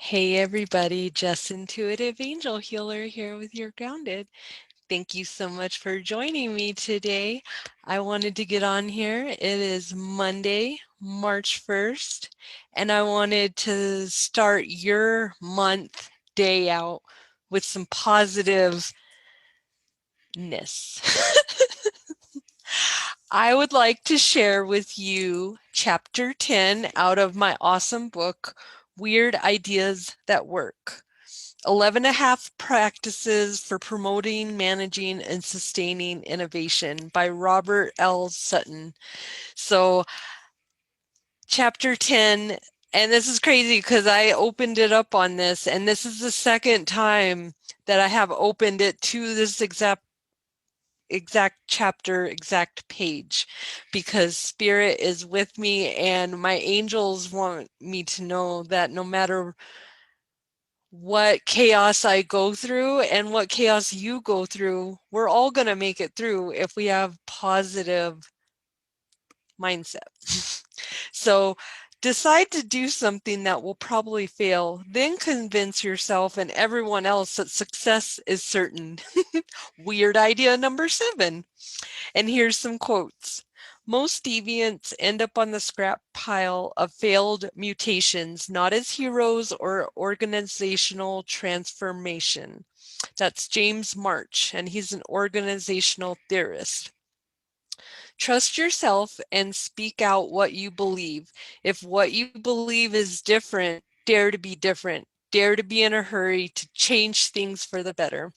Hey everybody, Jess Intuitive Angel Healer here with your Grounded. Thank you so much for joining me today. I wanted to get on here. It is Monday, March 1st, and I wanted to start your month day out with some positiveness. I would like to share with you chapter 10 out of my awesome book, Weird Ideas That Work. 11.5 Practices for Promoting, Managing, and Sustaining Innovation by Robert L. Sutton. So chapter 10, and this is crazy because I opened it up on this, and this is the second time that I have opened it to this exact chapter, exact page, because Spirit is with me and my angels want me to know that no matter what chaos I go through and what chaos you go through, we're all going to make it through if we have positive mindset. So decide to do something that will probably fail, then convince yourself and everyone else that success is certain. Weird idea number 7. And here's some quotes. Most deviants end up on the scrap pile of failed mutations, not as heroes or organizational transformation. That's James March, and he's an organizational theorist. Trust yourself and speak out what you believe. If what you believe is different, dare to be different. Dare to be in a hurry to change things for the better.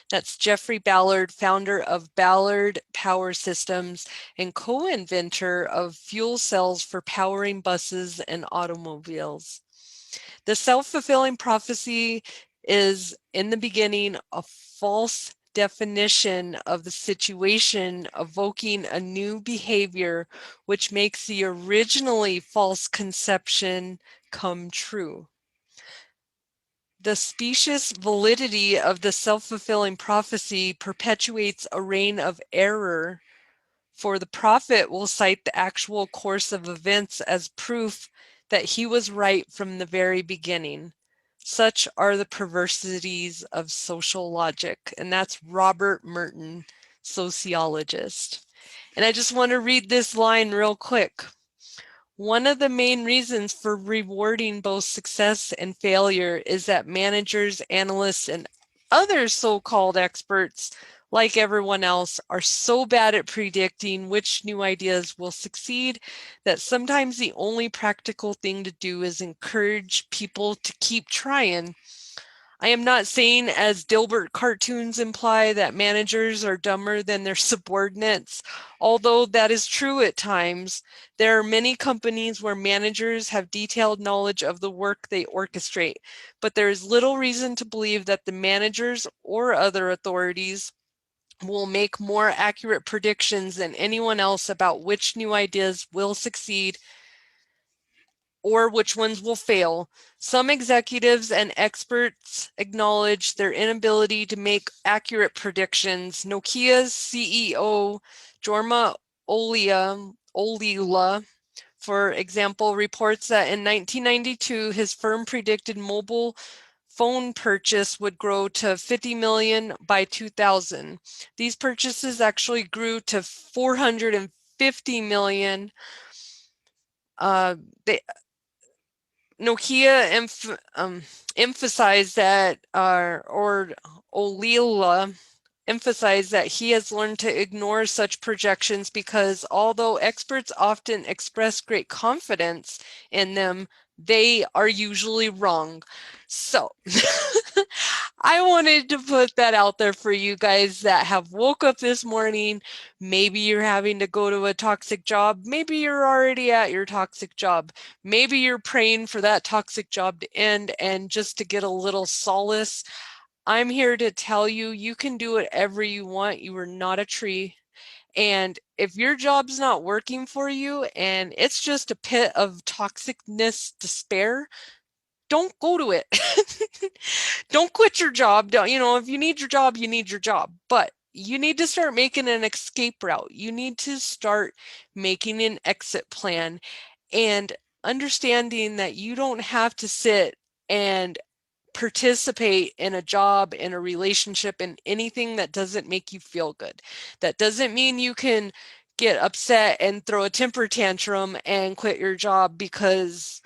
That's Jeffrey Ballard, founder of Ballard Power Systems and co-inventor of fuel cells for powering buses and automobiles. The self-fulfilling prophecy is, in the beginning, a false definition of the situation, evoking a new behavior which makes the originally false conception come true. The specious validity of the self-fulfilling prophecy perpetuates a reign of error, for the prophet will cite the actual course of events as proof that he was right from the very beginning. Such are the perversities of social logic. And that's Robert Merton, sociologist. And I just want to read this line real quick. One of the main reasons for rewarding both success and failure is that managers, analysts, and other so-called experts, like everyone else, are so bad at predicting which new ideas will succeed that sometimes the only practical thing to do is encourage people to keep trying. I am not saying, as Dilbert cartoons imply, that managers are dumber than their subordinates, although that is true at times. There are many companies where managers have detailed knowledge of the work they orchestrate, but there is little reason to believe that the managers or other authorities will make more accurate predictions than anyone else about which new ideas will succeed or which ones will fail. Some executives and experts acknowledge their inability to make accurate predictions. Nokia's CEO, Jorma Ollila, for example, reports that in 1992, his firm predicted mobile phone purchase would grow to 50 million by 2000. These purchases actually grew to 450 million. They Nokia emphasized that, or Olila emphasized that he has learned to ignore such projections because although experts often express great confidence in them, they are usually wrong. So I wanted to put that out there for you guys that have woke up this morning. Maybe you're having to go to a toxic job. Maybe you're already at your toxic job. Maybe you're praying for that toxic job to end and just to get a little solace. I'm here to tell you, you can do whatever you want. You are not a tree. And if your job's not working for you and it's just a pit of toxicness, despair, don't go to it. Don't quit your job. Don't, if you need your job, you need your job. But you need to start making an escape route. You need to start making an exit plan and understanding that you don't have to sit and participate in a job, in a relationship, in anything that doesn't make you feel good. That doesn't mean you can get upset and throw a temper tantrum and quit your job because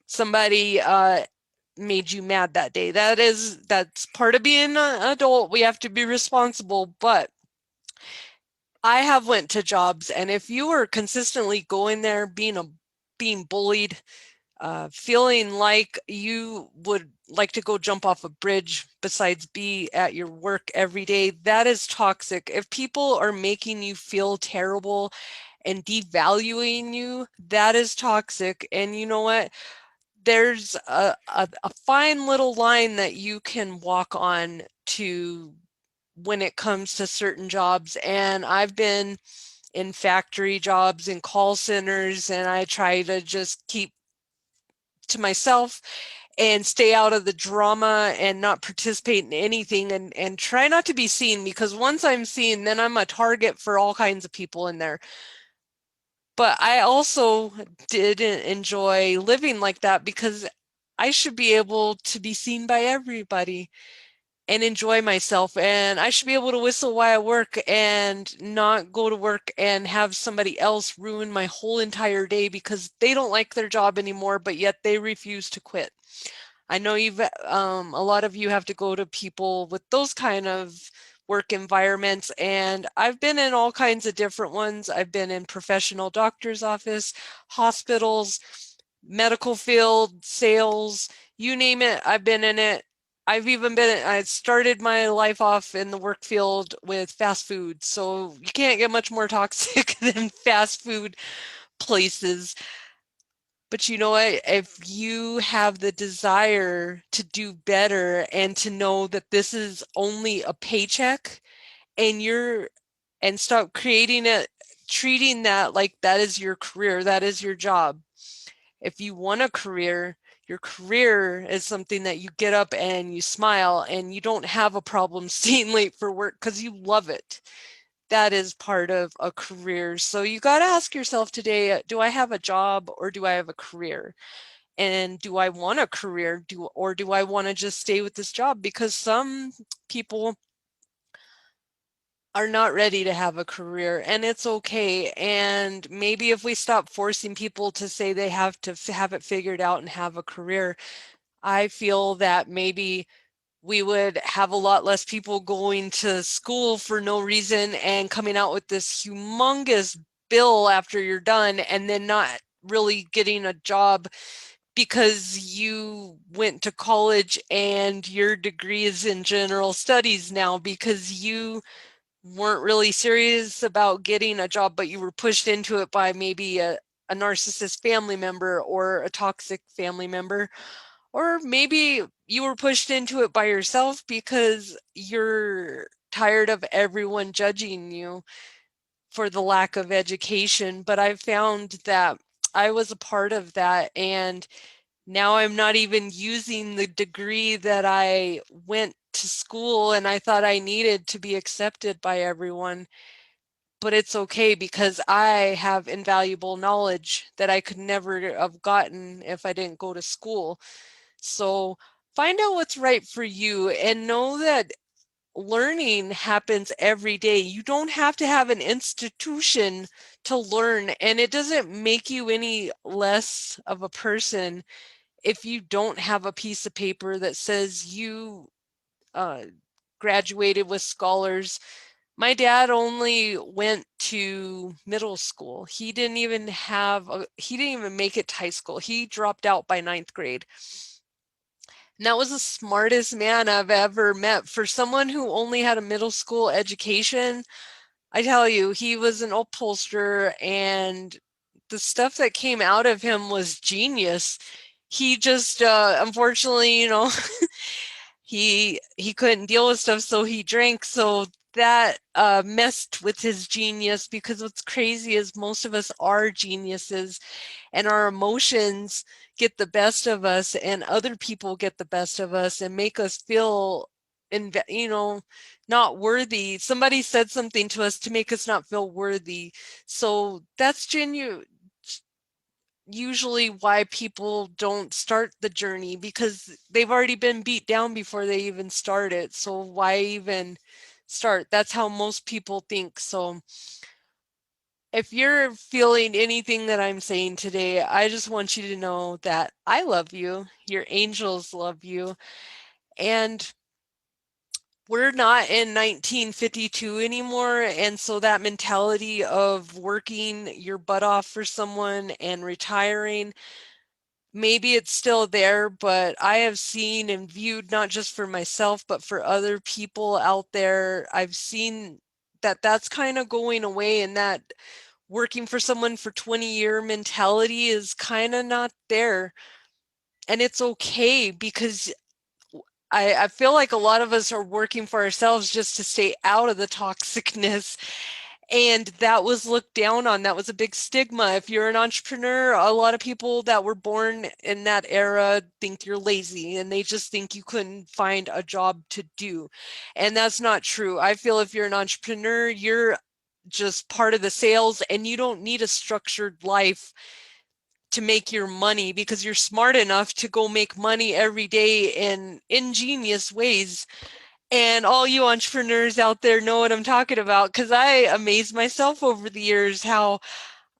somebody made you mad that day. That's part of being an adult. We have to be responsible, but I have went to jobs, and if you are consistently going there being bullied, feeling like you would like to go jump off a bridge besides be at your work every day, that is toxic. If people are making you feel terrible and devaluing you, that is toxic. And you know what? There's a fine little line that you can walk on to when it comes to certain jobs. And I've been in factory jobs, in call centers, and I try to just keep to myself and stay out of the drama and not participate in anything, and try not to be seen, because once I'm seen, then I'm a target for all kinds of people in there. But I also didn't enjoy living like that, because I should be able to be seen by everybody and enjoy myself. And I should be able to whistle while I work and not go to work and have somebody else ruin my whole entire day because they don't like their job anymore, but yet they refuse to quit. I know a lot of you have to go to people with those kind of work environments, and I've been in all kinds of different ones. I've been in professional doctor's office, hospitals, medical field, sales, you name it, I've been in it. I started my life off in the work field with fast food, so you can't get much more toxic than fast food places. But you know what? If you have the desire to do better and to know that this is only a paycheck, and stop creating it, treating that like that is your career, that is your job. If you want a career, your career is something that you get up and you smile and you don't have a problem staying late for work because you love it. That is part of a career. So you got to ask yourself today, do I have a job or do I have a career? And do I want a career, or do I want to just stay with this job? Because some people are not ready to have a career, and it's okay. And maybe if we stop forcing people to say they have to have it figured out and have a career, I feel that maybe we would have a lot less people going to school for no reason and coming out with this humongous bill after you're done, and then not really getting a job because you went to college and your degree is in general studies now because you weren't really serious about getting a job, but you were pushed into it by maybe a narcissist family member or a toxic family member. Or maybe you were pushed into it by yourself because you're tired of everyone judging you for the lack of education. But I've found that I was a part of that, and now I'm not even using the degree that I went to school and I thought I needed to be accepted by everyone. But it's okay because I have invaluable knowledge that I could never have gotten if I didn't go to school. So find out what's right for you and know that learning happens every day. You don't have to have an institution to learn, and it doesn't make you any less of a person if you don't have a piece of paper that says you uh, graduated with scholars. My dad only went to middle school. He didn't even make it to high school. He dropped out by ninth grade. And that was the smartest man I've ever met. For someone who only had a middle school education, I tell you, he was an upholsterer, and the stuff that came out of him was genius. He just, unfortunately, he couldn't deal with stuff, so he drank. So that messed with his genius, because what's crazy is most of us are geniuses, and our emotions get the best of us, and other people get the best of us and make us feel not worthy. Somebody said something to us to make us not feel worthy. So that's genuine. usually why people don't start the journey, because they've already been beat down before they even start it. So why even start? That's how most people think. So if you're feeling anything that I'm saying today, I just want you to know that I love you, your angels love you, and we're not in 1952 anymore. And so that mentality of working your butt off for someone and retiring, maybe it's still there, but I have seen and viewed, not just for myself, but for other people out there, I've seen that that's kind of going away, and that working for someone for 20-year mentality is kind of not there. And it's okay, because I feel like a lot of us are working for ourselves just to stay out of the toxicness. And that was looked down on. That was a big stigma. If you're an entrepreneur, a lot of people that were born in that era think you're lazy, and they just think you couldn't find a job to do. And that's not true. I feel if you're an entrepreneur, you're just part of the sales, and you don't need a structured life to make your money, because you're smart enough to go make money every day in ingenious ways. And all you entrepreneurs out there know what I'm talking about, because I amaze myself over the years how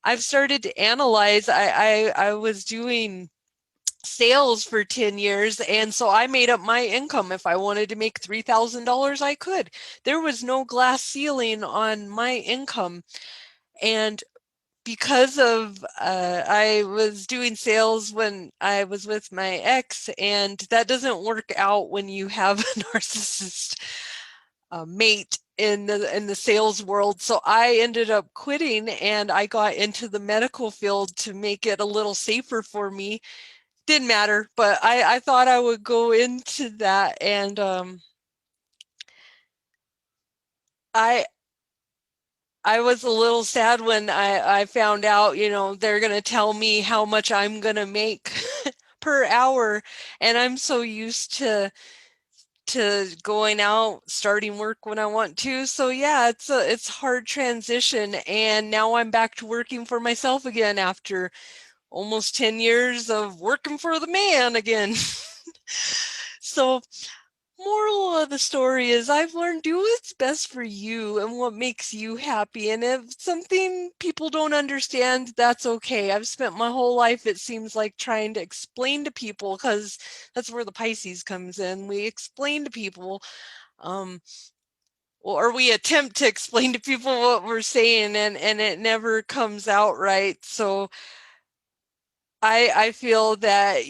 I've started to analyze. I was doing sales for 10 years, and so I made up my income. If I wanted to make $3,000, I could. There was no glass ceiling on my income. And because of I was doing sales when I was with my ex, and that doesn't work out when you have a narcissist mate in the sales world. So I ended up quitting, and I got into the medical field to make it a little safer for me. Didn't matter, but I thought I would go into that, and I I was a little sad when I found out, they're going to tell me how much I'm going to make per hour. And I'm so used to going out, starting work when I want to. So yeah, it's hard transition. And now I'm back to working for myself again after almost 10 years of working for the man again. So moral of the story is, I've learned, do what's best for you and what makes you happy. And if something people don't understand, that's okay. I've spent my whole life, it seems like, trying to explain to people, because that's where the Pisces comes in. We explain to people, um, or we attempt to explain to people what we're saying, and it never comes out right. So I feel that,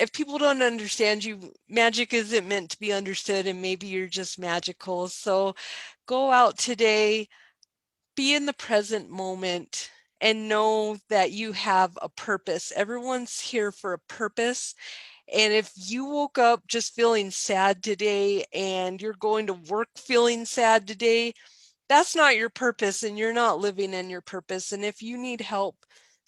if people don't understand you, magic isn't meant to be understood, and maybe you're just magical. So go out today, be in the present moment, and know that you have a purpose. Everyone's here for a purpose. And if you woke up just feeling sad today, and you're going to work feeling sad today, that's not your purpose, and you're not living in your purpose. And if you need help,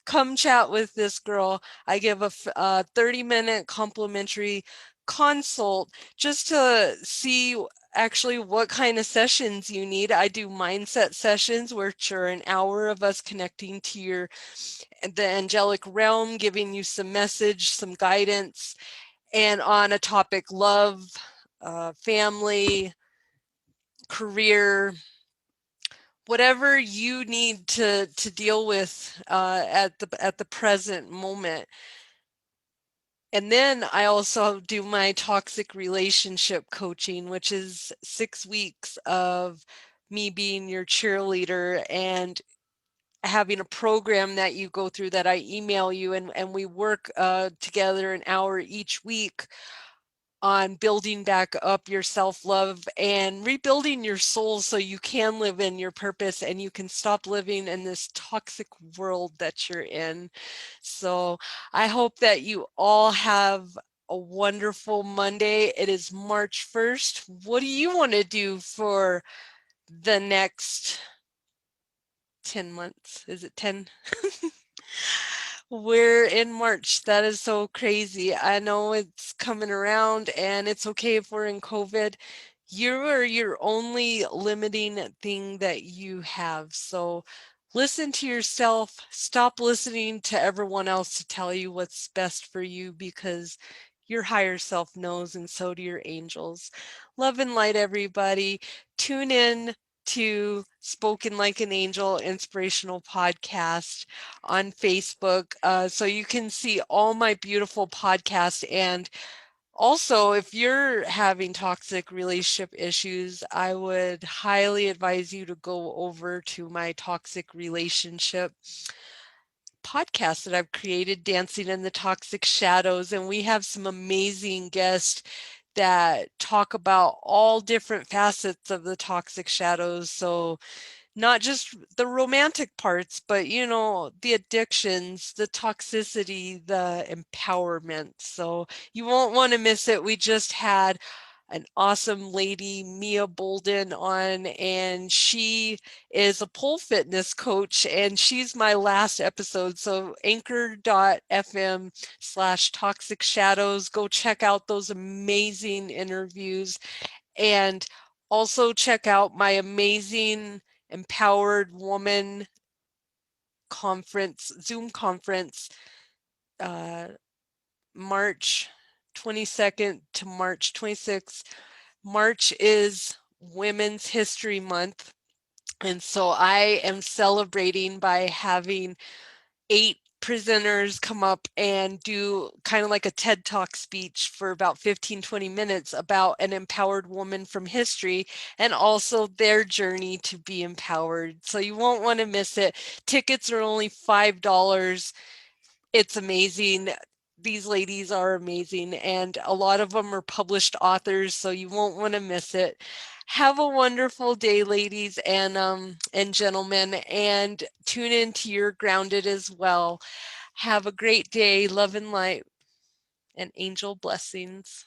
come chat with this girl. I give a 30-minute complimentary consult just to see actually what kind of sessions you need. I do mindset sessions, which are an hour of us connecting to the angelic realm, giving you some message, some guidance, and on a topic: love, family, career, whatever you need to deal with at the present moment. And then I also do my toxic relationship coaching, which is 6 weeks of me being your cheerleader and having a program that you go through that I email you, and we work together an hour each week on building back up your self-love and rebuilding your soul, so you can live in your purpose and you can stop living in this toxic world that you're in. So I hope that you all have a wonderful Monday. It is March 1st. What do you want to do for the next 10 months? Is it 10? We're in March. That is so crazy. I know it's coming around, and it's okay if we're in COVID. You are your only limiting thing that you have. So Listen to yourself. Stop listening to everyone else to tell you what's best for you, because your higher self knows, and so do your angels. Love and light, everybody. Tune in to Spoken Like an Angel Inspirational Podcast on Facebook, so you can see all my beautiful podcasts. And also, if you're having toxic relationship issues, I would highly advise you to go over to my toxic relationship podcast that I've created, Dancing in the Toxic Shadows. And we have some amazing guests that talk about all different facets of the toxic shadows. So not just the romantic parts, but the addictions, the toxicity, the empowerment. So you won't want to miss it. We just had an awesome lady, Mia Bolden, on, and she is a pole fitness coach, and she's my last episode. So anchor.fm/toxic shadows. Go check out those amazing interviews, and also check out my amazing Empowered Woman conference, Zoom conference, uh, March 22nd to March 26th. March is Women's History Month. And so I am celebrating by having 8 presenters come up and do kind of like a TED Talk speech for about 15-20 minutes about an empowered woman from history, and also their journey to be empowered. So you won't want to miss it. Tickets are only $5. It's amazing. These ladies are amazing, and a lot of them are published authors, so you won't want to miss it. Have a wonderful day, ladies and gentlemen, and tune in to your Grounded as well. Have a great day. Love and light and angel blessings.